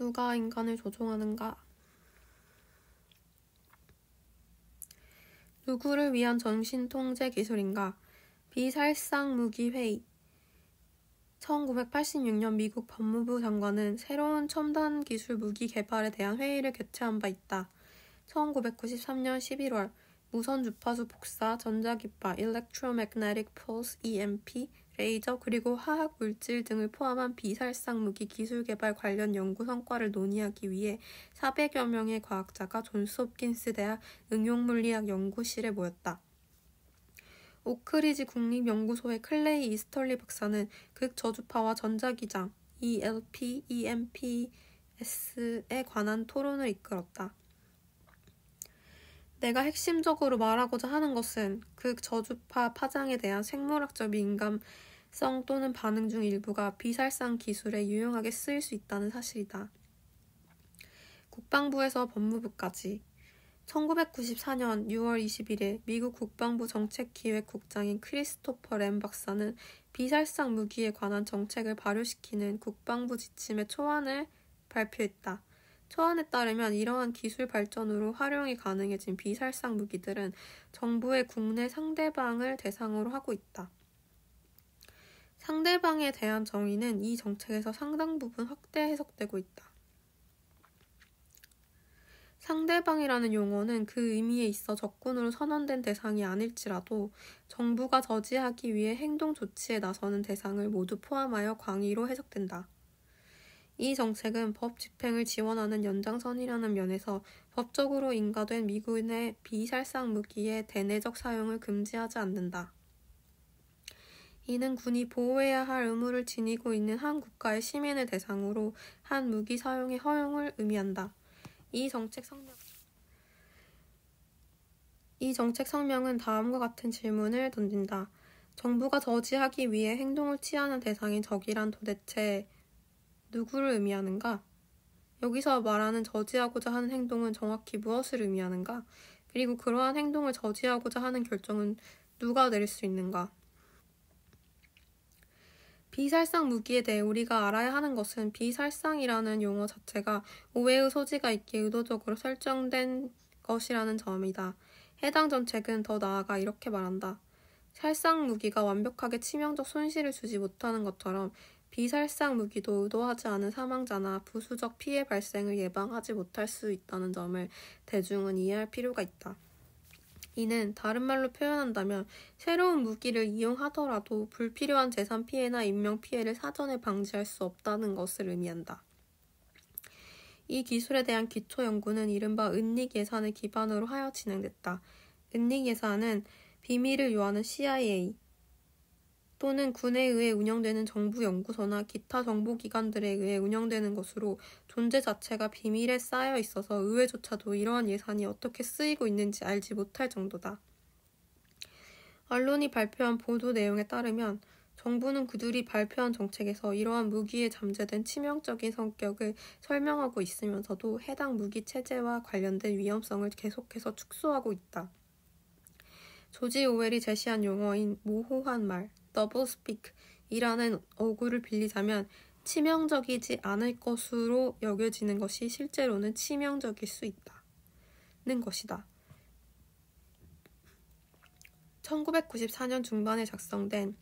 누가 인간을 조종하는가? 누구를 위한 정신통제 기술인가? 비살상 무기 회의. 1986년 미국 법무부 장관은 새로운 첨단 기술 무기 개발에 대한 회의를 개최한 바 있다. 1993년 11월 무선 주파수 복사, 전자기파, Electromagnetic Pulse (EMP), 레이저 그리고 화학 물질 등을 포함한 비살상 무기 기술 개발 관련 연구 성과를 논의하기 위해 400여 명의 과학자가 존스 홉킨스 대학 응용물리학 연구실에 모였다. 오크리지 국립연구소의 클레이 이스털리 박사는 극저주파와 전자기장 (ELP, EMPS에) 관한 토론을 이끌었다. 내가 핵심적으로 말하고자 하는 것은 극저주파 파장에 대한 생물학적 민감성 또는 반응 중 일부가 비살상 기술에 유용하게 쓰일 수 있다는 사실이다. 국방부에서 법무부까지. 1994년 6월 21일 미국 국방부 정책기획국장인 크리스토퍼 램 박사는 비살상 무기에 관한 정책을 발효시키는 국방부 지침의 초안을 발표했다. 초안에 따르면 이러한 기술 발전으로 활용이 가능해진 비살상 무기들은 정부의 국내 상대방을 대상으로 하고 있다. 상대방에 대한 정의는 이 정책에서 상당 부분 확대 해석되고 있다. 상대방이라는 용어는 그 의미에 있어 적군으로 선언된 대상이 아닐지라도 정부가 저지하기 위해 행동 조치에 나서는 대상을 모두 포함하여 광의로 해석된다. 이 정책은 법 집행을 지원하는 연장선이라는 면에서 법적으로 인가된 미군의 비살상 무기의 대내적 사용을 금지하지 않는다. 이는 군이 보호해야 할 의무를 지니고 있는 한 국가의 시민을 대상으로 한 무기 사용의 허용을 의미한다. 이 정책 성명은 다음과 같은 질문을 던진다. 정부가 저지하기 위해 행동을 취하는 대상인 적이란 도대체 누구를 의미하는가? 여기서 말하는 저지하고자 하는 행동은 정확히 무엇을 의미하는가? 그리고 그러한 행동을 저지하고자 하는 결정은 누가 내릴 수 있는가? 비살상 무기에 대해 우리가 알아야 하는 것은 비살상이라는 용어 자체가 오해의 소지가 있게 의도적으로 설정된 것이라는 점이다. 해당 정책은 더 나아가 이렇게 말한다. 살상 무기가 완벽하게 치명적 손실을 주지 못하는 것처럼 비살상 무기도 의도하지 않은 사망자나 부수적 피해 발생을 예방하지 못할 수 있다는 점을 대중은 이해할 필요가 있다. 이는 다른 말로 표현한다면 새로운 무기를 이용하더라도 불필요한 재산 피해나 인명 피해를 사전에 방지할 수 없다는 것을 의미한다. 이 기술에 대한 기초 연구는 이른바 은닉 예산을 기반으로 하여 진행됐다. 은닉 예산은 비밀을 요하는 CIA 또는 군에 의해 운영되는 정부 연구소나 기타 정보기관들에 의해 운영되는 것으로 존재 자체가 비밀에 쌓여 있어서 의회조차도 이러한 예산이 어떻게 쓰이고 있는지 알지 못할 정도다. 언론이 발표한 보도 내용에 따르면 정부는 그들이 발표한 정책에서 이러한 무기에 잠재된 치명적인 성격을 설명하고 있으면서도 해당 무기 체제와 관련된 위험성을 계속해서 축소하고 있다. 조지 오웰이 제시한 용어인 모호한 말, 더블스피크이라는 어구를 빌리자면 치명적이지 않을 것으로 여겨지는 것이 실제로는 치명적일 수 있다는 것이다. 1994년 중반에 작성된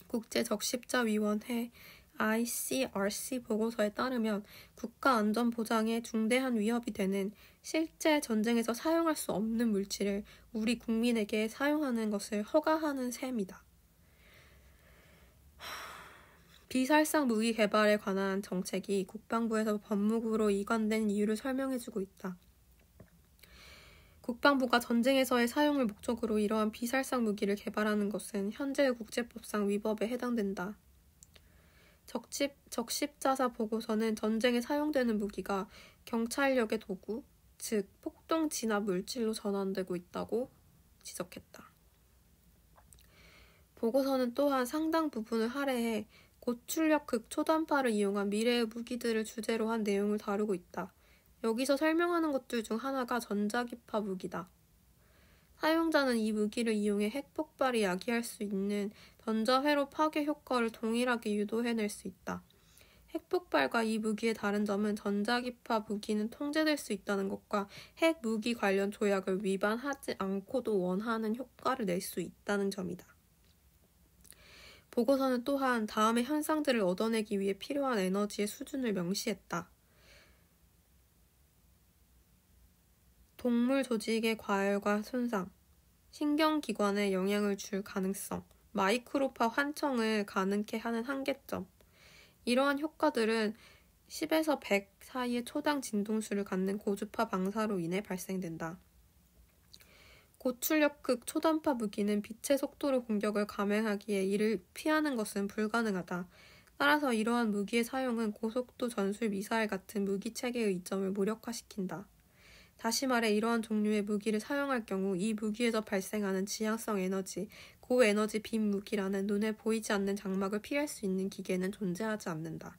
국제적십자위원회 ICRC 보고서에 따르면 국가안전보장에 중대한 위협이 되는 실제 전쟁에서 사용할 수 없는 물질을 우리 국민에게 사용하는 것을 허가하는 셈이다. 비살상 무기 개발에 관한 정책이 국방부에서 법무부로 이관된 이유를 설명해주고 있다. 국방부가 전쟁에서의 사용을 목적으로 이러한 비살상 무기를 개발하는 것은 현재의 국제법상 위법에 해당된다. 적십자사 보고서는 전쟁에 사용되는 무기가 경찰력의 도구, 즉 폭동 진압 물질로 전환되고 있다고 지적했다. 보고서는 또한 상당 부분을 할애해 고출력 극초단파를 이용한 미래의 무기들을 주제로 한 내용을 다루고 있다. 여기서 설명하는 것들 중 하나가 전자기파 무기다. 사용자는 이 무기를 이용해 핵폭발이 야기할 수 있는 전자회로 파괴 효과를 동일하게 유도해낼 수 있다. 핵폭발과 이 무기의 다른 점은 전자기파 무기는 통제될 수 있다는 것과 핵 무기 관련 조약을 위반하지 않고도 원하는 효과를 낼 수 있다는 점이다. 보고서는 또한 다음의 현상들을 얻어내기 위해 필요한 에너지의 수준을 명시했다. 동물 조직의 과열과 손상, 신경기관에 영향을 줄 가능성, 마이크로파 환청을 가능케 하는 한계점. 이러한 효과들은 10에서 100 사이의 초당 진동수를 갖는 고주파 방사로 인해 발생된다. 고출력극 초단파 무기는 빛의 속도로 공격을 감행하기에 이를 피하는 것은 불가능하다. 따라서 이러한 무기의 사용은 고속도 전술 미사일 같은 무기 체계의 이점을 무력화시킨다. 다시 말해 이러한 종류의 무기를 사용할 경우 이 무기에서 발생하는 지향성 에너지, 고에너지 빔 무기라는 눈에 보이지 않는 장막을 피할 수 있는 기계는 존재하지 않는다.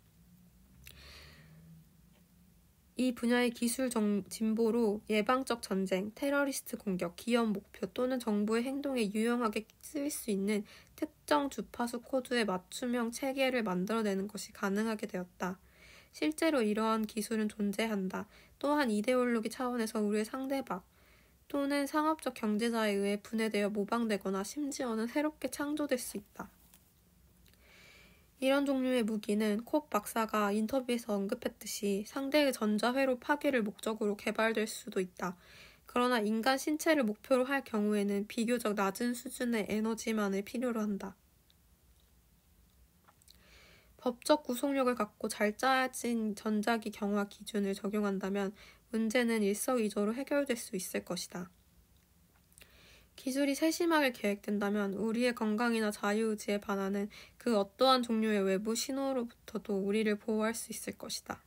이 분야의 기술 진보로 예방적 전쟁, 테러리스트 공격, 기업 목표 또는 정부의 행동에 유용하게 쓰일 수 있는 특정 주파수 코드의 맞춤형 체계를 만들어내는 것이 가능하게 되었다. 실제로 이러한 기술은 존재한다. 또한 이데올로기 차원에서 우리의 상대방 또는 상업적 경제자에 의해 분해되어 모방되거나 심지어는 새롭게 창조될 수 있다. 이런 종류의 무기는 콥 박사가 인터뷰에서 언급했듯이 상대의 전자회로 파괴를 목적으로 개발될 수도 있다. 그러나 인간 신체를 목표로 할 경우에는 비교적 낮은 수준의 에너지만을 필요로 한다. 법적 구속력을 갖고 잘 짜진 전자기 경화 기준을 적용한다면 문제는 일석이조로 해결될 수 있을 것이다. 기술이 세심하게 계획된다면 우리의 건강이나 자유의지에 반하는 그 어떠한 종류의 외부 신호로부터도 우리를 보호할 수 있을 것이다.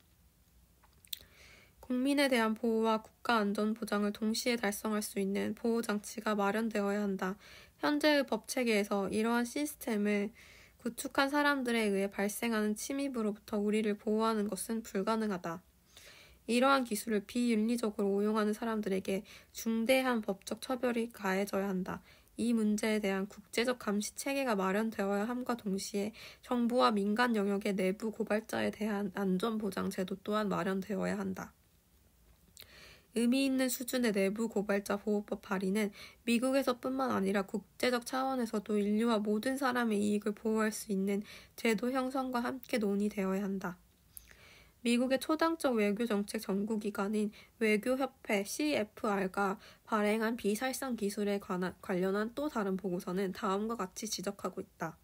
국민에 대한 보호와 국가 안전 보장을 동시에 달성할 수 있는 보호장치가 마련되어야 한다. 현재의 법체계에서 이러한 시스템을 구축한 사람들에 의해 발생하는 침입으로부터 우리를 보호하는 것은 불가능하다. 이러한 기술을 비윤리적으로 오용하는 사람들에게 중대한 법적 처벌이 가해져야 한다. 이 문제에 대한 국제적 감시 체계가 마련되어야 함과 동시에 정부와 민간 영역의 내부 고발자에 대한 안전보장 제도 또한 마련되어야 한다. 의미 있는 수준의 내부 고발자 보호법 발의는 미국에서뿐만 아니라 국제적 차원에서도 인류와 모든 사람의 이익을 보호할 수 있는 제도 형성과 함께 논의되어야 한다. 미국의 초당적 외교정책 연구기관인 외교협회 CFR가 발행한 비살상 기술에 관련한 또 다른 보고서는 다음과 같이 지적하고 있다.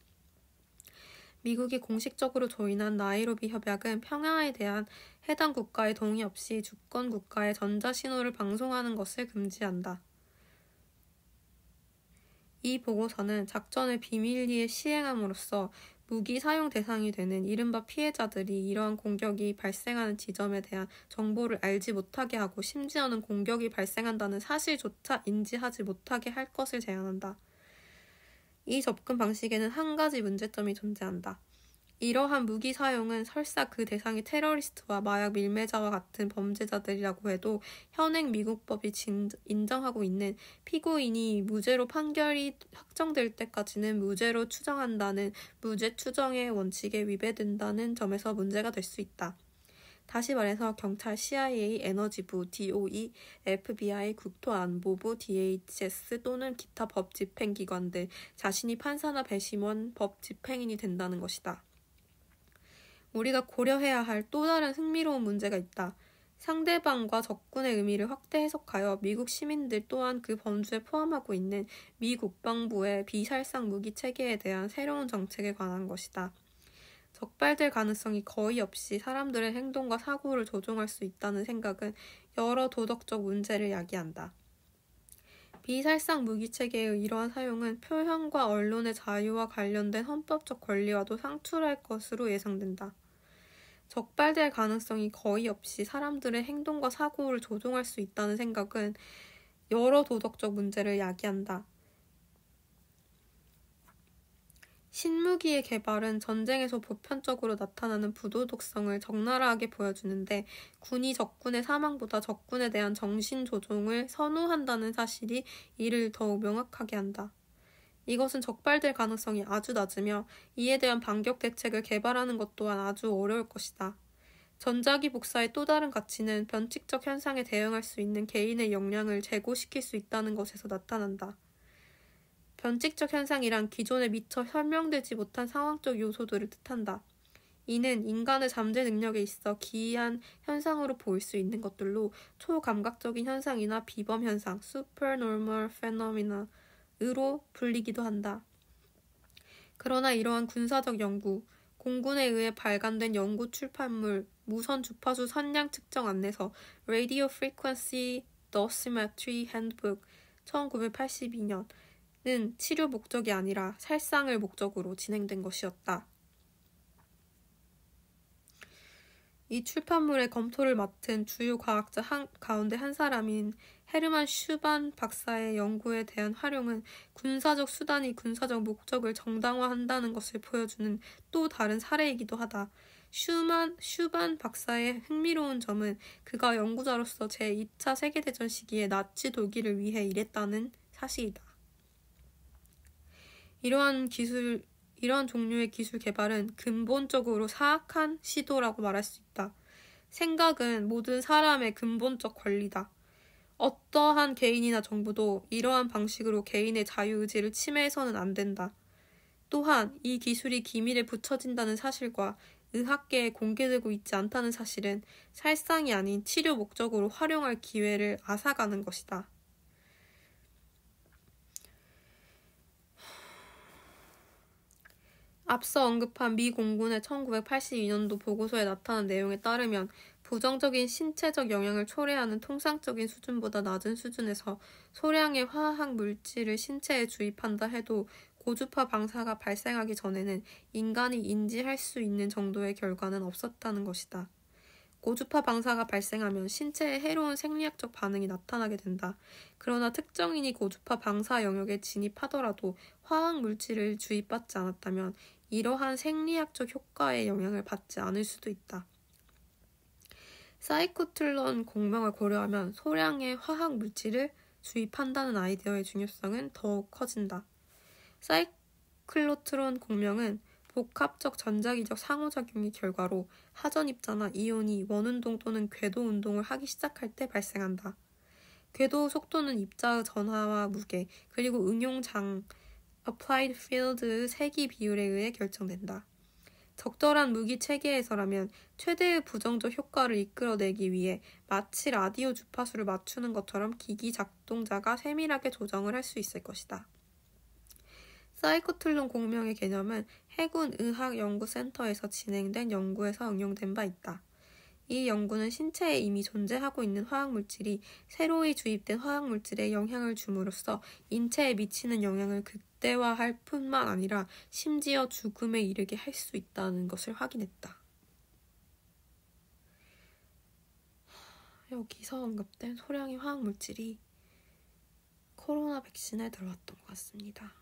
미국이 공식적으로 조인한 나이로비 협약은 평화에 대한 해당 국가의 동의 없이 주권 국가에 전자신호를 방송하는 것을 금지한다. 이 보고서는 작전을 비밀리에 시행함으로써 무기 사용 대상이 되는 이른바 피해자들이 이러한 공격이 발생하는 지점에 대한 정보를 알지 못하게 하고 심지어는 공격이 발생한다는 사실조차 인지하지 못하게 할 것을 제안한다. 이 접근 방식에는 한 가지 문제점이 존재한다. 이러한 무기 사용은 설사 그 대상이 테러리스트와 마약 밀매자와 같은 범죄자들이라고 해도 현행 미국법이 인정하고 있는 피고인이 무죄로 판결이 확정될 때까지는 무죄로 추정한다는 무죄 추정의 원칙에 위배된다는 점에서 문제가 될 수 있다. 다시 말해서 경찰, CIA, 에너지부, DOE, FBI, 국토안보부, DHS 또는 기타 법 집행기관들 자신이 판사나 배심원, 법 집행인이 된다는 것이다. 우리가 고려해야 할 또 다른 흥미로운 문제가 있다. 상대방과 적군의 의미를 확대 해석하여 미국 시민들 또한 그 범주에 포함하고 있는 미 국방부의 비살상 무기 체계에 대한 새로운 정책에 관한 것이다. 적발될 가능성이 거의 없이 사람들의 행동과 사고를 조종할 수 있다는 생각은 여러 도덕적 문제를 야기한다. 비살상 무기체계의 이러한 사용은 표현과 언론의 자유와 관련된 헌법적 권리와도 상충할 것으로 예상된다. 적발될 가능성이 거의 없이 사람들의 행동과 사고를 조종할 수 있다는 생각은 여러 도덕적 문제를 야기한다. 신무기의 개발은 전쟁에서 보편적으로 나타나는 부도덕성을 적나라하게 보여주는데 군이 적군의 사망보다 적군에 대한 정신 조종을 선호한다는 사실이 이를 더욱 명확하게 한다. 이것은 적발될 가능성이 아주 낮으며 이에 대한 반격 대책을 개발하는 것 또한 아주 어려울 것이다. 전자기 복사의 또 다른 가치는 변칙적 현상에 대응할 수 있는 개인의 역량을 제고시킬 수 있다는 것에서 나타난다. 변칙적 현상이란 기존에 미처 설명되지 못한 상황적 요소들을 뜻한다. 이는 인간의 잠재 능력에 있어 기이한 현상으로 보일 수 있는 것들로 초감각적인 현상이나 비범 현상, supernormal phenomena으로 불리기도 한다. 그러나 이러한 군사적 연구, 공군에 의해 발간된 연구 출판물, 무선 주파수 선량 측정 안내서 Radio Frequency Dosimetry Handbook 1982년은 치료 목적이 아니라 살상을 목적으로 진행된 것이었다. 이 출판물의 검토를 맡은 주요 과학자 가운데 한 사람인 헤르만 슈반 박사의 연구에 대한 활용은 군사적 수단이 군사적 목적을 정당화한다는 것을 보여주는 또 다른 사례이기도 하다. 슈반 박사의 흥미로운 점은 그가 연구자로서 제2차 세계대전 시기에 나치 독일을 위해 일했다는 사실이다. 이러한 종류의 기술 개발은 근본적으로 사악한 시도라고 말할 수 있다. 생각은 모든 사람의 근본적 권리다. 어떠한 개인이나 정부도 이러한 방식으로 개인의 자유의지를 침해해서는 안 된다. 또한 이 기술이 기밀에 붙여진다는 사실과 의학계에 공개되고 있지 않다는 사실은 살상이 아닌 치료 목적으로 활용할 기회를 앗아가는 것이다. 앞서 언급한 미 공군의 1982년도 보고서에 나타난 내용에 따르면 부정적인 신체적 영향을 초래하는 통상적인 수준보다 낮은 수준에서 소량의 화학 물질을 신체에 주입한다 해도 고주파 방사가 발생하기 전에는 인간이 인지할 수 있는 정도의 결과는 없었다는 것이다. 고주파 방사가 발생하면 신체에 해로운 생리학적 반응이 나타나게 된다. 그러나 특정인이 고주파 방사 영역에 진입하더라도 화학 물질을 주입받지 않았다면 이러한 생리학적 효과의 영향을 받지 않을 수도 있다. 사이코틀론 공명을 고려하면 소량의 화학 물질을 주입한다는 아이디어의 중요성은 더욱 커진다. 사이클로트론 공명은 복합적 전자기적 상호작용의 결과로 하전입자나 이온이 원운동 또는 궤도 운동을 하기 시작할 때 발생한다. 궤도 속도는 입자의 전하와 무게, 그리고 응용장 applied field의 세기 비율에 의해 결정된다. 적절한 무기 체계에서라면 최대의 부정적 효과를 이끌어내기 위해 마치 라디오 주파수를 맞추는 것처럼 기기 작동자가 세밀하게 조정을 할 수 있을 것이다. 사이코틀론 공명의 개념은 해군 의학연구센터에서 진행된 연구에서 응용된 바 있다. 이 연구는 신체에 이미 존재하고 있는 화학물질이 새로이 주입된 화학물질에 영향을 줌으로써 인체에 미치는 영향을 극대화할 뿐만 아니라 심지어 죽음에 이르게 할 수 있다는 것을 확인했다. 여기서 언급된 소량의 화학물질이 코로나 백신에 들어왔던 것 같습니다.